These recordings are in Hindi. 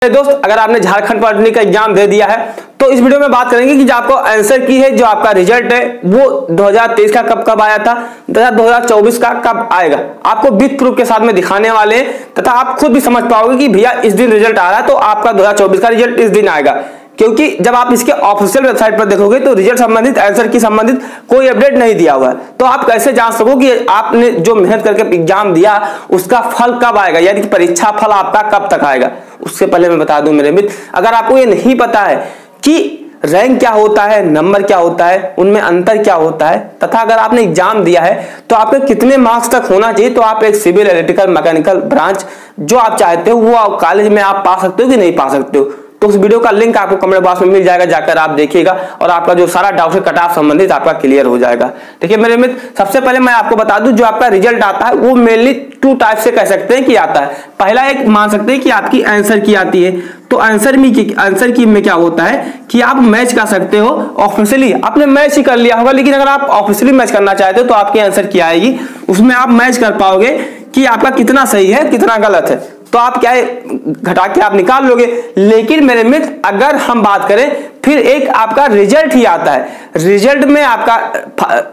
दोस्त, अगर आपने झारखंड पॉलिटेक्निक का एग्जाम दे दिया है तो इस वीडियो में बात करेंगे कि जो आपको आंसर की है, जो आपका रिजल्ट है वो 2023 का कब आया था तथा 2024 का कब आएगा, आपको विथ प्रूफ के साथ में दिखाने वाले हैं तथा आप खुद भी समझ पाओगे कि भैया इस दिन रिजल्ट आ रहा है तो आपका 2024 का रिजल्ट इस दिन आएगा। क्योंकि जब आप इसके ऑफिशियल वेबसाइट पर देखोगे तो रिजल्ट संबंधित, आंसर की संबंधित कोई अपडेट नहीं दिया हुआ है। तो आप कैसे जान सको कि आपने जो मेहनत करके एग्जाम दिया उसका फल कब आएगा, यानी कि परीक्षा फल आपका कब तक आएगा। उससे पहले मैं बता दूं मेरे मित्र, अगर आपको ये नहीं पता है कि रैंक क्या होता है, नंबर क्या होता है, उनमें अंतर क्या होता है तथा अगर आपने एग्जाम दिया है तो आपके कितने मार्क्स तक होना चाहिए, तो आप एक सिविल, इलेक्ट्रिकल, मैकेनिकल ब्रांच जो आप चाहते हो वो कॉलेज में आप पा सकते हो कि नहीं पा सकते हो, तो उस वीडियो का लिंक आपको कमेंट बॉक्स में मिल जाएगा, जाकर आप देखिएगा और आपका जो सारा डाउट है कट ऑफ संबंधित आपका क्लियर हो जाएगा। देखिए मेरे मित्र, सबसे पहले मैं आपको बता दूं जो आपका रिजल्ट आता है वो मेनली टू टाइप से कह सकते हैं कि आता है। पहला एक मान सकते हैं कि आपकी आंसर की आती है, तो आंसर की में क्या होता है कि आप मैच कर सकते हो। ऑफिशियली आपने मैच ही कर लिया होगा, लेकिन अगर आप ऑफिशियली मैच करना चाहते हो तो आपकी आंसर की आएगी, उसमें आप मैच कर पाओगे कि आपका कितना सही है कितना गलत है, तो आप क्या है घटा के आप निकाल लोगे। लेकिन मेरे मित्र अगर हम बात करें फिर एक आपका रिजल्ट ही आता है, रिजल्ट में आपका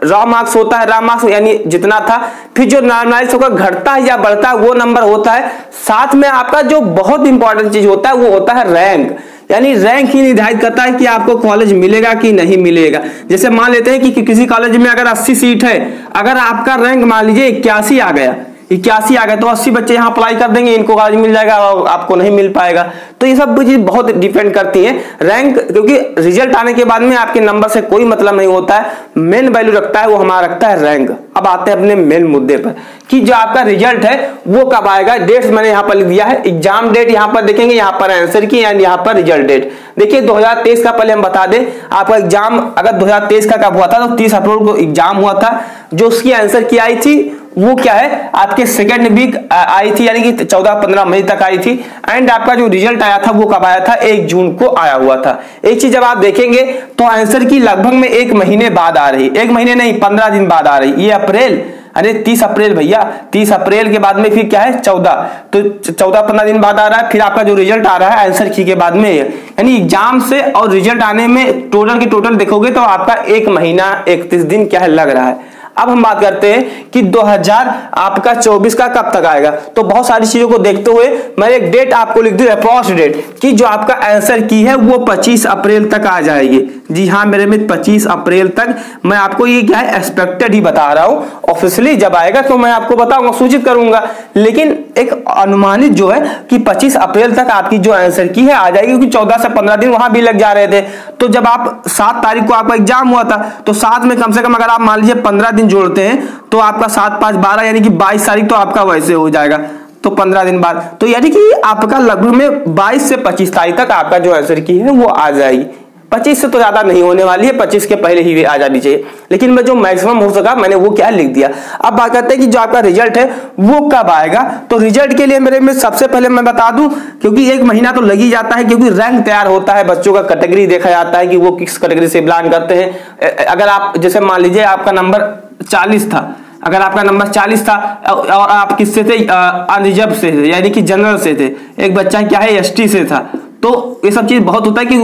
रॉ मार्क्स होता है, रॉ मार्क्स यानी जितना था, फिर जो नॉर्मलाइज होकर घटता है या बढ़ता है वो नंबर होता है, साथ में आपका जो बहुत इंपॉर्टेंट चीज होता है वो होता है रैंक, यानी रैंक ही निर्धारित करता है कि आपको कॉलेज मिलेगा कि नहीं मिलेगा। जैसे मान लेते हैं कि किसी कॉलेज में अगर 80 सीट है, अगर आपका रैंक मान लीजिए 81 आ गया तो 80 बच्चे यहाँ अप्लाई कर देंगे, इनको कॉलेज मिल जाएगा और आपको नहीं मिल पाएगा। तो ये सब चीज बहुत डिपेंड करती है रैंक, क्योंकि रिजल्ट आने के बाद में आपके नंबर से कोई मतलब नहीं होता है, मेन वैल्यू रखता है वो हमारा रखता है रैंक। अब आते हैं अपने मेन मुद्दे पर कि जो आपका रिजल्ट है वो कब आएगा। डेट्स मैंने यहाँ पर लिख दिया है, एग्जाम डेट यहाँ पर देखेंगे, यहाँ पर आंसर की एंड यहाँ पर रिजल्ट डेट। देखिए 2023 का पहले हम बता दें, आपका एग्जाम अगर 2023 का कब हुआ था तो 30 अप्रैल को एग्जाम हुआ था। जो उसकी आंसर की आई थी वो क्या है, आपके सेकेंड वीक आई थी, यानी कि 14-15 मई तक आई थी। एंड आपका जो रिजल्ट आया था वो कब आया था, 1 जून को आया हुआ था। एक चीज जब आप देखेंगे तो आंसर की लगभग में 1 महीने बाद आ रही, 1 महीने नहीं 15 दिन बाद आ रही। ये अप्रैल, अरे 30 अप्रैल भैया, 30 अप्रैल के बाद में फिर क्या है 14, तो 14-15 दिन बाद आ रहा है। फिर आपका जो रिजल्ट आ रहा है आंसर की के बाद में, यानी एग्जाम से और रिजल्ट आने में टोटल की टोटल देखोगे तो आपका 1 महीना 31 दिन क्या है लग रहा है। अब हम बात करते हैं कि 2024 का कब तक आएगा। तो बहुत सारी चीजों को देखते हुए मैं एक डेट आपको लिख दूं, अप्रॉक्स डेट, कि जो आपका आंसर की है वो 25 अप्रैल तक आ जाएगी। जी हाँ मेरे मित्र, 25 अप्रैल तक। मैं आपको ये क्या है एक्सपेक्टेड ही बता रहा हूं, ऑफिशियली जब आएगा तो मैं आपको बताऊंगा, सूचित करूंगा, लेकिन एक अनुमानित जो है कि 25 अप्रैल तक आपकी जो आंसर की है आ जाएगी, क्योंकि 14 से 15 दिन वहां भी लग जा रहे थे। तो जब आप 7 तारीख को आपका एग्जाम हुआ था तो 7 में कम से कम अगर आप मान लीजिए 15 दिन जोड़ते हैं तो आपका 7, 5, 12 यानी कि 22 तारीख तो आपका वैसे हो जाएगा, तो 15 दिन बाद, तो यानी कि आपका लगभग में 22 से 25 तारीख तक आपका जो आंसर की है वो आ जाएगी। 25 से तो ज्यादा नहीं होने वाली है, 25 के पहले ही आ जानी चाहिए, लेकिन मैं जो मैक्सिमम हो सका मैंने वो क्या लिख दिया। अब बात करते हैं कि जो आपका रिजल्ट है वो कब आएगा। तो रिजल्ट के लिए मेरे में सबसे पहले मैं बता दूं, क्योंकि 1 महीना तो लग ही जाता है, क्योंकि रैंक तैयार होता है, बच्चों का कैटेगरी देखा जाता है कि वो किस कैटेगरी से बिलोंग करते हैं। अगर आप जैसे मान लीजिए आपका नंबर 40 था, अगर आपका नंबर 40 था और आप किससे थे, अनरिजर्व से थे, यानी कि जनरल से थे, एक बच्चा क्या है एसटी से था, तो ये सब चीज बहुत होता है कि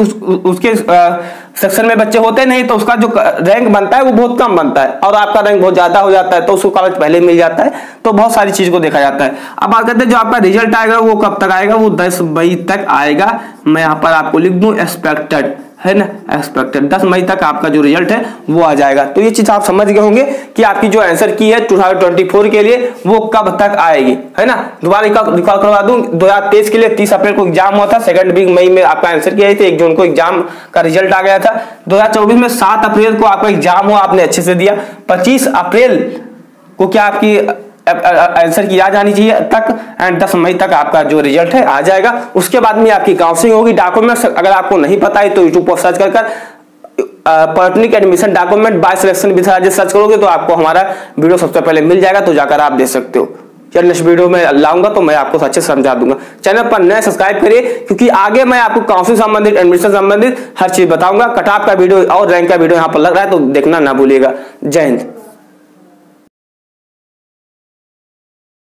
उसके सेक्शन में बच्चे होते नहीं, तो उसका जो रैंक बनता है वो बहुत कम बनता है, और आपका रैंक बहुत ज्यादा हो जाता है तो उसको कॉलेज पहले मिल जाता है। तो बहुत सारी चीज को देखा जाता है। अब बात करते हैं जो आपका रिजल्ट आएगा वो कब तक आएगा, वो 10 मई तक आएगा। मैं यहाँ पर आपको लिख दूं एक्सपेक्टेड, है ना, एक्सपेक्टेड 10 मई तक आपका जो रिजल्ट है वो आ जाएगा। तो ये चीज आप समझ गए होंगे कि आपकी जो आंसर की है 2024 के लिए वो कब तक आएगी, है ना। दोबारा रिकॉल करवा दूं, 2023 के लिए 30 अप्रैल को एग्जाम हुआ था, सेकंड वीक मई में आपका आंसर की आई थी, 1 जून को एग्जाम का रिजल्ट आ गया था। 2024 में 7 अप्रैल को आपका एग्जाम हुआ, आपने अच्छे से दिया। 25 अप्रैल को क्या आपकी आंसर की आ जानी चाहिए तक, एंड 10 मई तक आपका जो रिजल्ट है आ जाएगा। उसके बाद में आपकी काउंसलिंग होगी। डॉक्यूमेंट्स अगर आपको नहीं पता है तो यूट्यूब पर सर्च कर polytechnic admission document bye selection with Rajesh search करोगे तो आपको हमारा वीडियो सबसे पहले मिल जाएगा, तो जाकर आप देख सकते हो। चलिए नेक्स्ट वीडियो में लाऊंगा तो मैं आपको अच्छे से समझा दूंगा। चैनल पर नए सब्सक्राइब करिए, क्योंकि आगे मैं आपको काउंसलिंग संबंधित, एडमिशन संबंधित हर चीज बताऊंगा। कट ऑफ का वीडियो और रैंक का वीडियो यहाँ पर लग रहा है तो देखना ना भूलिएगा। जय हिंद।